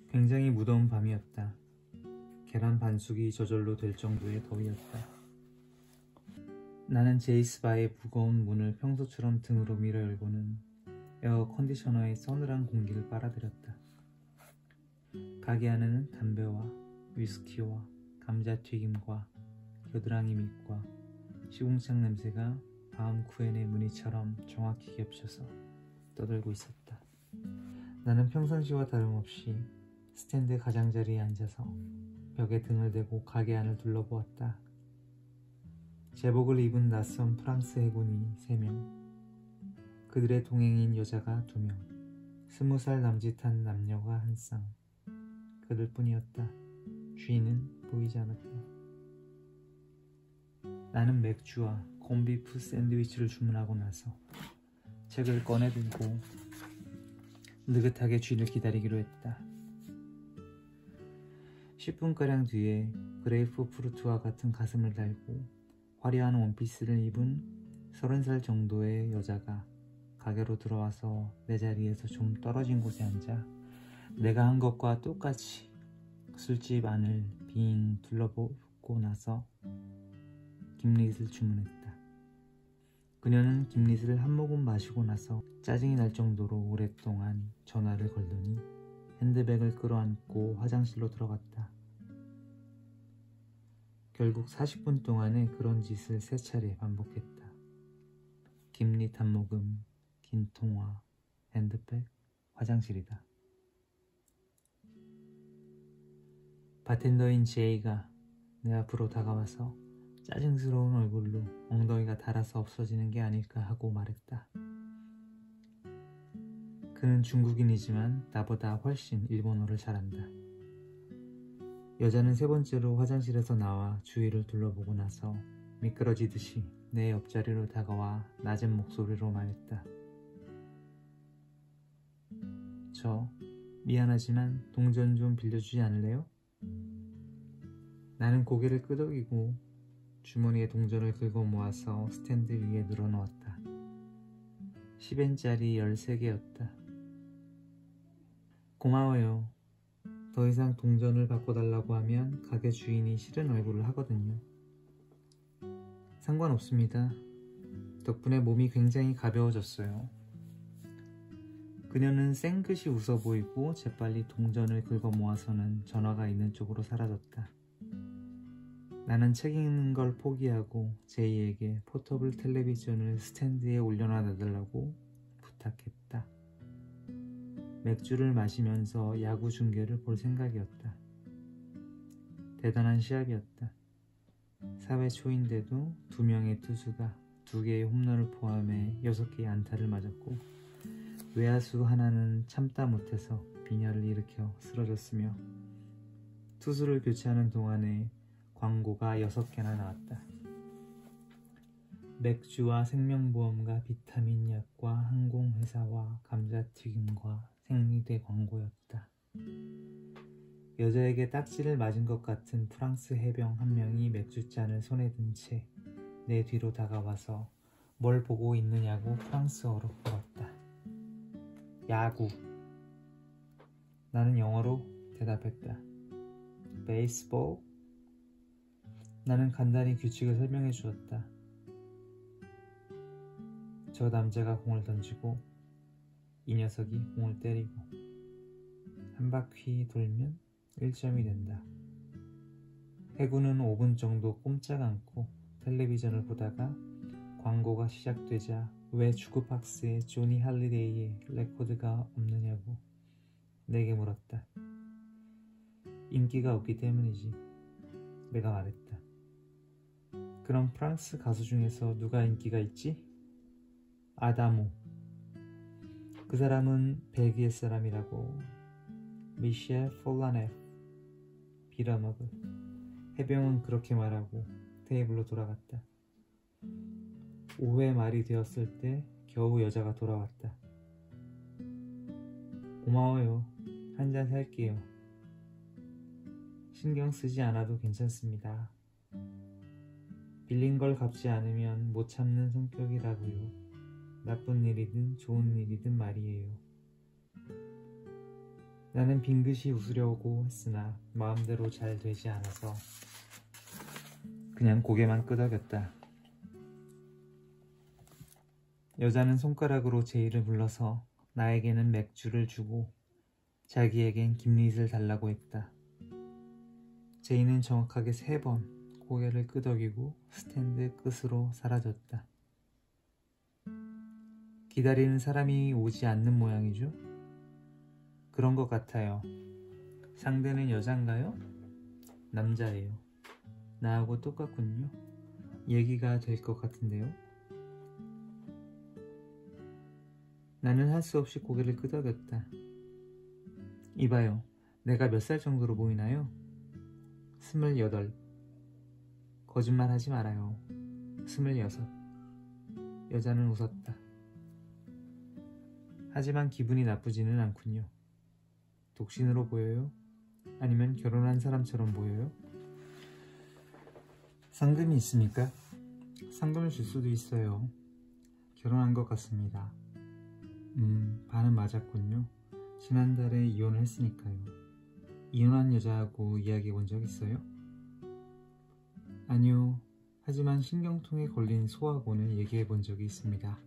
굉장히 무더운 밤이었다. 계란 반숙이 저절로 될 정도의 더위였다. 나는 제이스바의 무거운 문을 평소처럼 등으로 밀어 열고는 에어 컨디셔너에 서늘한 공기를 빨아들였다. 가게 안에는 담배와 위스키와 감자튀김과 겨드랑이 밑과 시궁창 냄새가 바움쿠엔의 무늬처럼 정확히 겹쳐서 떠들고 있었다. 나는 평상시와 다름없이 스탠드 가장자리에 앉아서 벽에 등을 대고 가게 안을 둘러보았다. 제복을 입은 낯선 프랑스 해군이 3명, 그들의 동행인 여자가 2명, 20살 남짓한 남녀가 한 쌍, 그들 뿐이었다. 주인은 보이지 않았다. 나는 맥주와 콤비프 샌드위치를 주문하고 나서 책을 꺼내들고 느긋하게 주인을 기다리기로 했다. 10분가량 뒤에 그레이프프루트와 같은 가슴을 달고 화려한 원피스를 입은 30살 정도의 여자가 가게로 들어와서 내 자리에서 좀 떨어진 곳에 앉아 내가 한 것과 똑같이 술집 안을 빙 둘러보고 나서 김릿을 주문했다. 그녀는 김릿을 한 모금 마시고 나서 짜증이 날 정도로 오랫동안 전화를 걸더니 핸드백을 끌어안고 화장실로 들어갔다. 결국 40분 동안에 그런 짓을 3차례 반복했다. 김릿 한 모금, 긴 통화, 핸드백, 화장실이다. 바텐더인 제이가 내 앞으로 다가와서 짜증스러운 얼굴로 엉덩이가 닳아서 없어지는 게 아닐까 하고 말했다. 그는 중국인이지만 나보다 훨씬 일본어를 잘한다. 여자는 3번째로 화장실에서 나와 주위를 둘러보고 나서 미끄러지듯이 내 옆자리로 다가와 낮은 목소리로 말했다. 저 미안하지만 동전 좀 빌려주지 않을래요? 나는 고개를 끄덕이고 주머니에 동전을 긁어 모아서 스탠드 위에 늘어놓았다. 10엔짜리 13개였다. 고마워요. 더 이상 동전을 바꿔달라고 하면 가게 주인이 싫은 얼굴을 하거든요. 상관없습니다. 덕분에 몸이 굉장히 가벼워졌어요. 그녀는 쌩긋이 웃어 보이고 재빨리 동전을 긁어 모아서는 전화가 있는 쪽으로 사라졌다. 나는 책 읽는 걸 포기하고 제이에게 포터블 텔레비전을 스탠드에 올려놔달라고 부탁했다. 맥주를 마시면서 야구 중계를 볼 생각이었다. 대단한 시합이었다. 4회 초인데도 2명의 투수가 2개의 홈런을 포함해 6개의 안타를 맞았고 외야수 하나는 참다 못해서 빈혈을 일으켜 쓰러졌으며 투수를 교체하는 동안에 광고가 6개나 나왔다. 맥주와 생명보험과 비타민 약과 항공회사와 감자튀김과 생리대 광고였다. 여자에게 딱지를 맞은 것 같은 프랑스 해병 한 명이 맥주잔을 손에 든 채 내 뒤로 다가와서 뭘 보고 있느냐고 프랑스어로 물었다. 야구. 나는 영어로 대답했다. 베이스볼? 나는 간단히 규칙을 설명해 주었다. 저 남자가 공을 던지고 이 녀석이 공을 때리고 한 바퀴 돌면 1점이 된다. 해군은 5분 정도 꼼짝 않고 텔레비전을 보다가 광고가 시작되자 왜 축구박스에 조니 할리데이의 레코드가 없느냐고 내게 물었다. 인기가 없기 때문이지. 내가 말했다. 그럼 프랑스 가수 중에서 누가 인기가 있지? 아다모. 그 사람은 벨기에 사람이라고. 미셸 폴라네프. 빌어먹을. 해병은 그렇게 말하고 테이블로 돌아갔다. 5회 말이 되었을 때 겨우 여자가 돌아왔다. 고마워요. 한 잔 살게요. 신경 쓰지 않아도 괜찮습니다. 빌린 걸 갚지 않으면 못 참는 성격이라고요. 나쁜 일이든 좋은 일이든 말이에요. 나는 빙긋이 웃으려고 했으나 마음대로 잘 되지 않아서 그냥 고개만 끄덕였다. 여자는 손가락으로 제이를 불러서 나에게는 맥주를 주고 자기에겐 김릿을 달라고 했다. 제이는 정확하게 3번 고개를 끄덕이고 스탠드 끝으로 사라졌다. 기다리는 사람이 오지 않는 모양이죠? 그런 것 같아요. 상대는 여잔가요? 남자예요. 나하고 똑같군요. 얘기가 될 것 같은데요. 나는 할 수 없이 고개를 끄덕였다. 이봐요. 내가 몇 살 정도로 보이나요? 28. 거짓말하지 말아요. 26. 여자는 웃었다. 하지만 기분이 나쁘지는 않군요. 독신으로 보여요? 아니면 결혼한 사람처럼 보여요? 상금이 있습니까? 상금을 줄 수도 있어요. 결혼한 것 같습니다. 반은 맞았군요. 지난달에 이혼을 했으니까요. 이혼한 여자하고 이야기해 본 적 있어요? 아니요. 하지만 신경통에 걸린 소하고는 얘기해 본 적이 있습니다.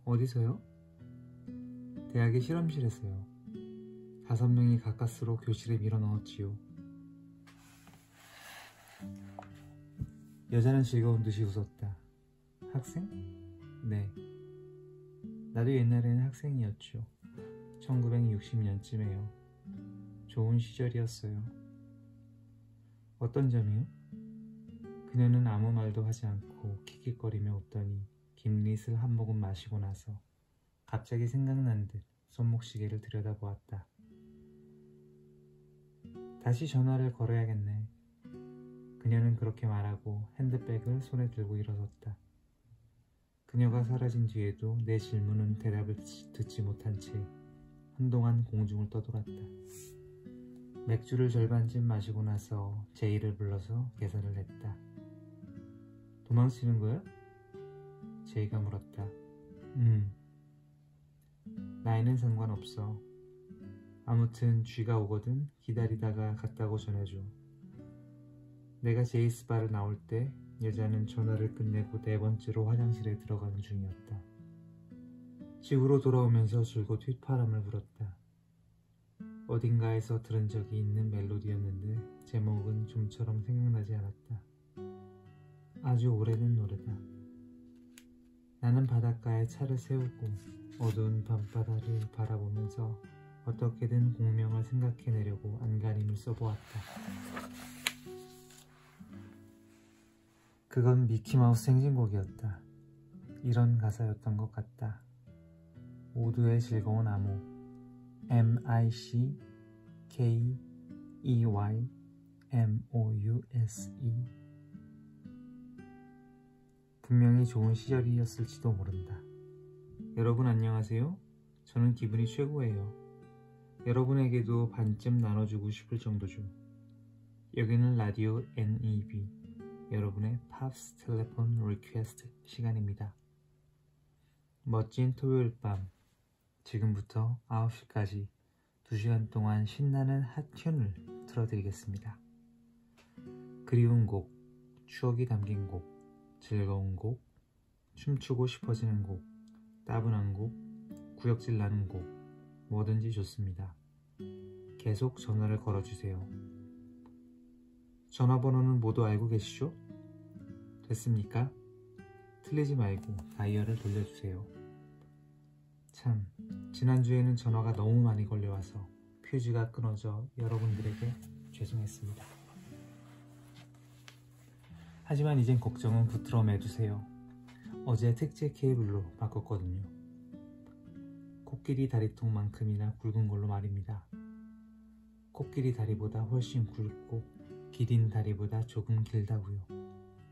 어디서요? 대학의 실험실에서요. 5명이 가까스로 교실에 밀어넣었지요. 여자는 즐거운 듯이 웃었다. 학생? 네. 나도 옛날에는 학생이었죠. 1960년쯤에요. 좋은 시절이었어요. 어떤 점이요? 그녀는 아무 말도 하지 않고 킥킥거리며 웃더니 김릿을 한 모금 마시고 나서 갑자기 생각난 듯 손목시계를 들여다보았다. 다시 전화를 걸어야겠네. 그녀는 그렇게 말하고 핸드백을 손에 들고 일어섰다. 그녀가 사라진 뒤에도 내 질문은 대답을 듣지 못한 채 한동안 공중을 떠돌았다. 맥주를 절반쯤 마시고 나서 제이를 불러서 계산을 했다. 도망치는 거야? 제이가 물었다. 나이는 상관없어. 아무튼 쥐가 오거든 기다리다가 갔다고 전해줘. 내가 제이스바를 나올 때 여자는 전화를 끝내고 4번째로 화장실에 들어가는 중이었다. 집으로 돌아오면서 줄곧 휘파람을 불었다. 어딘가에서 들은 적이 있는 멜로디였는데 제목은 좀처럼 생각나지 않았다. 아주 오래된 노래다. 나는 바닷가에 차를 세우고 어두운 밤바다를 바라보면서 어떻게든 공명을 생각해내려고 안간힘을 써보았다. 그건 미키마우스 행진곡이었다. 이런 가사였던 것 같다. 모두의 즐거운 암호 MICKEYMOUSE. 분명히 좋은 시절이었을지도 모른다. 여러분 안녕하세요. 저는 기분이 최고예요. 여러분에게도 반쯤 나눠주고 싶을 정도죠. 여기는 라디오 NEB, 여러분의 팝스 텔레폰 리퀘스트 시간입니다. 멋진 토요일 밤, 지금부터 9시까지 2시간 동안 신나는 핫튠을 틀어드리겠습니다. 그리운 곡, 추억이 담긴 곡, 즐거운 곡, 춤추고 싶어지는 곡, 따분한 곡, 구역질 나는 곡, 뭐든지 좋습니다. 계속 전화를 걸어주세요. 전화번호는 모두 알고 계시죠? 됐습니까? 틀리지 말고 다이얼을 돌려주세요. 참, 지난주에는 전화가 너무 많이 걸려와서 퓨즈가 끊어져 여러분들에게 죄송했습니다. 하지만 이젠 걱정은 붙들어 매두세요. 어제 특제 케이블로 바꿨거든요. 코끼리 다리통만큼이나 굵은 걸로 말입니다. 코끼리 다리보다 훨씬 굵고 기린 다리보다 조금 길다고요.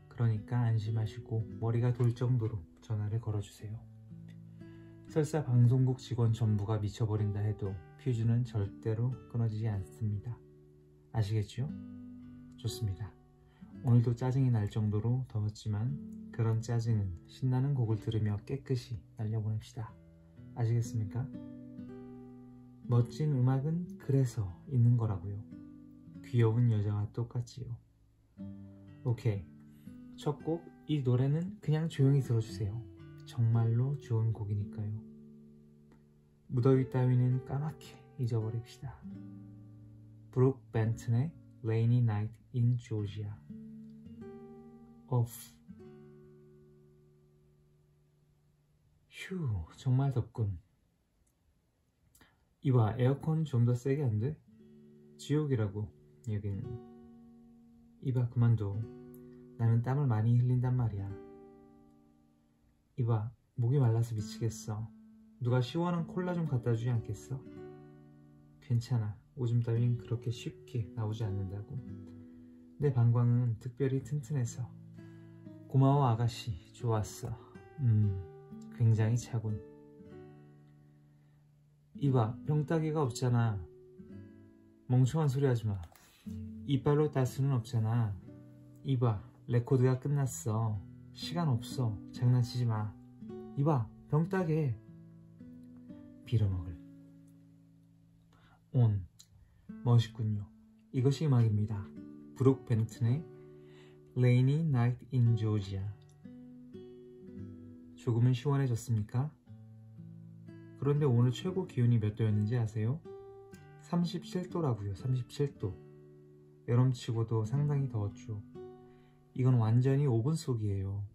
그러니까 안심하시고 머리가 돌 정도로 전화를 걸어주세요. 설사 방송국 직원 전부가 미쳐버린다 해도 퓨즈는 절대로 끊어지지 않습니다. 아시겠죠? 좋습니다. 오늘도 짜증이 날 정도로 더웠지만 그런 짜증은 신나는 곡을 들으며 깨끗이 날려보냅시다. 아시겠습니까? 멋진 음악은 그래서 있는 거라고요. 귀여운 여자와 똑같지요. 오케이. 첫 곡, 이 노래는 그냥 조용히 들어주세요. 정말로 좋은 곡이니까요. 무더위 따위는 까맣게 잊어버립시다. 브룩 벤튼의 Rainy Night in Georgia. 휴, 정말 덥군. 이봐, 에어컨 좀 더 세게 안 돼? 지옥이라고, 여기는. 이봐, 그만둬. 나는 땀을 많이 흘린단 말이야. 이봐, 목이 말라서 미치겠어. 누가 시원한 콜라 좀 갖다 주지 않겠어? 괜찮아. 오줌 따윈 그렇게 쉽게 나오지 않는다고. 내 방광은 특별히 튼튼해서. 고마워 아가씨. 좋았어. 굉장히 차군. 이봐, 병따개가 없잖아. 멍청한 소리 하지마. 이빨로 딸 수는 없잖아. 이봐, 레코드가 끝났어. 시간 없어. 장난치지 마. 이봐, 병따개. 빌어먹을. 온. 멋있군요. 이것이 음악입니다. 브룩 벤튼의 Rainy Night in Georgia. 조금은 시원해졌습니까? 그런데 오늘 최고 기온이 몇 도였는지 아세요? 37도라고요. 37도. 여름치고도 상당히 더웠죠. 이건 완전히 오븐 속이에요.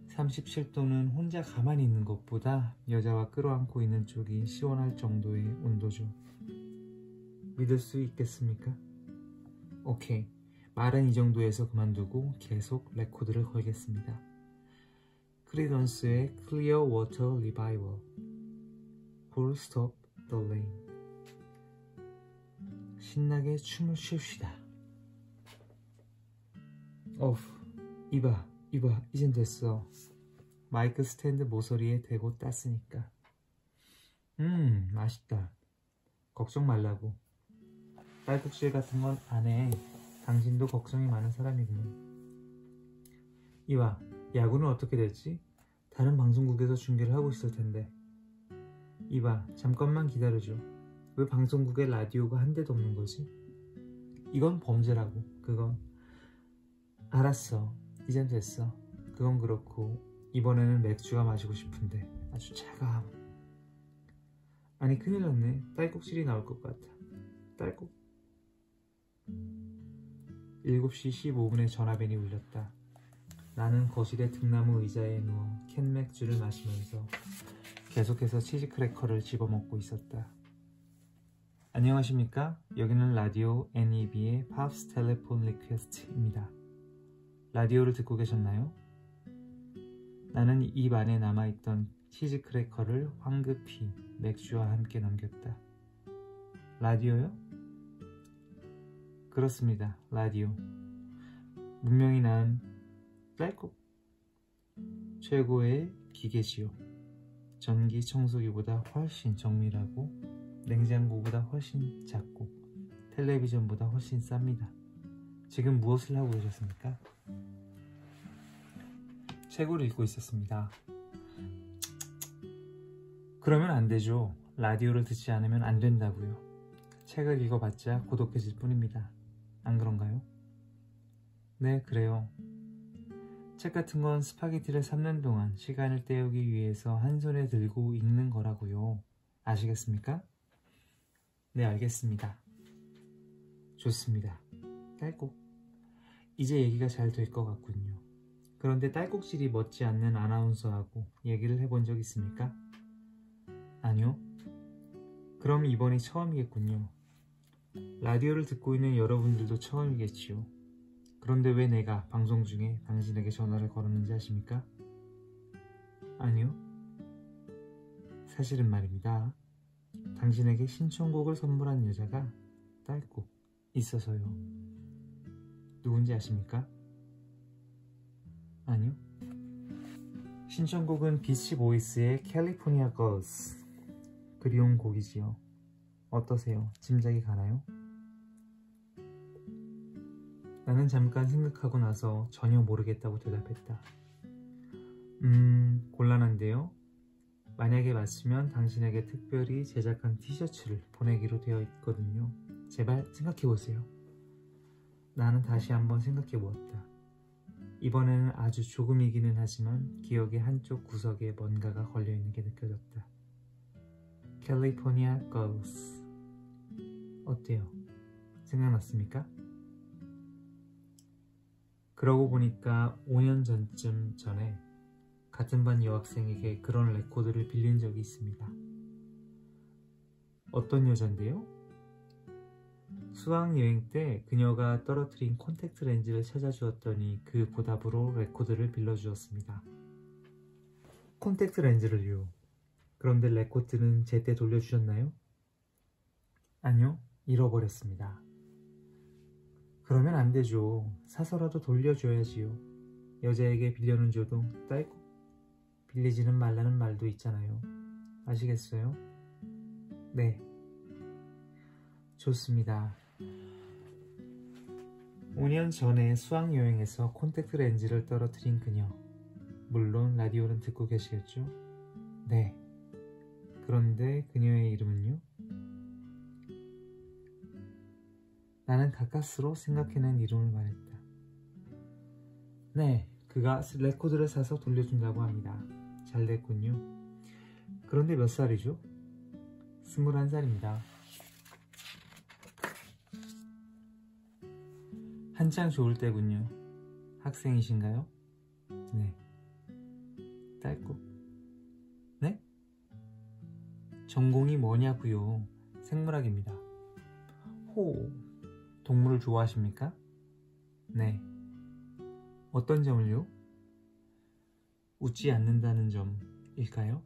37도는 혼자 가만히 있는 것보다 여자와 끌어안고 있는 쪽이 시원할 정도의 온도죠. 믿을 수 있겠습니까? 오케이. 말은 이 정도에서 그만두고 계속 레코드를 걸겠습니다. 크리던스의 Clear Water Revival. Full Stop the Rain. 신나게 춤을 춥시다. 이봐, 이젠 됐어. 마이크 스탠드 모서리에 대고 땄으니까. 맛있다. 걱정 말라고. 딸꾹질 같은 건 안 해. 당신도 걱정이 많은 사람이구먼. 이봐, 야구는 어떻게 됐지? 다른 방송국에서 중계를 하고 있을 텐데. 이봐, 잠깐만 기다려줘. 왜 방송국에 라디오가 한 대도 없는 거지? 이건 범죄라고. 그건. 알았어. 이젠 됐어. 그건 그렇고 이번에는 맥주가 마시고 싶은데 아주 차가워. 아니 큰일 났네. 딸꾹질이 나올 것 같아. 딸꾹. 7시 15분에 전화벨이 울렸다. 나는 거실의 등나무 의자에 누워 캔 맥주를 마시면서 계속해서 치즈크래커를 집어먹고 있었다. 안녕하십니까? 여기는 라디오 NEB의 팝스 텔레폰 리퀘스트입니다. 라디오를 듣고 계셨나요? 나는 입 안에 남아있던 치즈크래커를 황급히 맥주와 함께 넘겼다. 라디오요? 그렇습니다. 라디오. 문명이 난 딸꾹. 최고의 기계지요. 전기 청소기보다 훨씬 정밀하고 냉장고보다 훨씬 작고 텔레비전보다 훨씬 쌉니다. 지금 무엇을 하고 계셨습니까? 책을 읽고 있었습니다. 그러면 안 되죠. 라디오를 듣지 않으면 안 된다고요. 책을 읽어봤자 고독해질 뿐입니다. 안 그런가요? 네, 그래요. 책 같은 건 스파게티를 삶는 동안 시간을 때우기 위해서 한 손에 들고 읽는 거라고요. 아시겠습니까? 네, 알겠습니다. 좋습니다. 딸꾹. 이제 얘기가 잘 될 것 같군요. 그런데 딸꾹질이 멋지 않는 아나운서하고 얘기를 해본 적 있습니까? 아니요. 그럼 이번이 처음이겠군요. 라디오를 듣고 있는 여러분들도 처음이겠지요. 그런데 왜 내가 방송 중에 당신에게 전화를 걸었는지 아십니까? 아니요. 사실은 말입니다. 당신에게 신청곡을 선물한 여자가 딸꾹 있어서요. 누군지 아십니까? 아니요. 신청곡은 비치 보이스의 캘리포니아 걸스. 그리운 곡이지요. 어떠세요? 짐작이 가나요? 나는 잠깐 생각하고 나서 전혀 모르겠다고 대답했다. 곤란한데요? 만약에 맞추면 당신에게 특별히 제작한 티셔츠를 보내기로 되어 있거든요. 제발 생각해보세요. 나는 다시 한번 생각해보았다. 이번에는 아주 조금이기는 하지만 기억의 한쪽 구석에 뭔가가 걸려있는 게 느껴졌다. 캘리포니아 걸스. 어때요? 생각났습니까? 그러고 보니까 5년 전쯤 전에 같은 반 여학생에게 그런 레코드를 빌린 적이 있습니다. 어떤 여잔데요? 수학여행 때 그녀가 떨어뜨린 콘택트 렌즈를 찾아주었더니 그 보답으로 레코드를 빌려주었습니다. 콘택트 렌즈를요. 그런데 레코드는 제때 돌려주셨나요? 아니요, 잃어버렸습니다. 그러면 안 되죠. 사서라도 돌려줘야지요. 여자에게 빌려는 줘도 딸꾹 빌리지는 말라는 말도 있잖아요. 아시겠어요? 네. 좋습니다. 5년 전에 수학여행에서 콘택트 렌즈를 떨어뜨린 그녀. 물론 라디오는 듣고 계시겠죠? 네. 그런데 그녀의 이름은요? 나는 가까스로 생각해낸 이름을 말했다. 네, 그가 레코드를 사서 돌려준다고 합니다. 잘 됐군요. 그런데 몇 살이죠? 21살입니다. 한창 좋을 때군요. 학생이신가요? 네. 딸꾹. 네? 전공이 뭐냐고요? 생물학입니다. 호. 동물을 좋아하십니까? 네. 어떤 점을요? 웃지 않는다는 점일까요?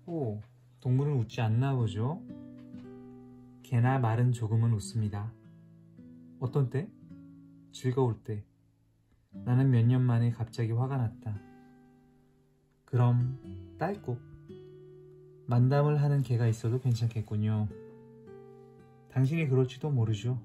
호. 동물은 웃지 않나 보죠? 개나 말은 조금은 웃습니다. 어떤 때? 즐거울 때. 나는 몇 년 만에 갑자기 화가 났다. 그럼 딸꾹. 만담을 하는 개가 있어도 괜찮겠군요. 당신이 그럴지도 모르죠.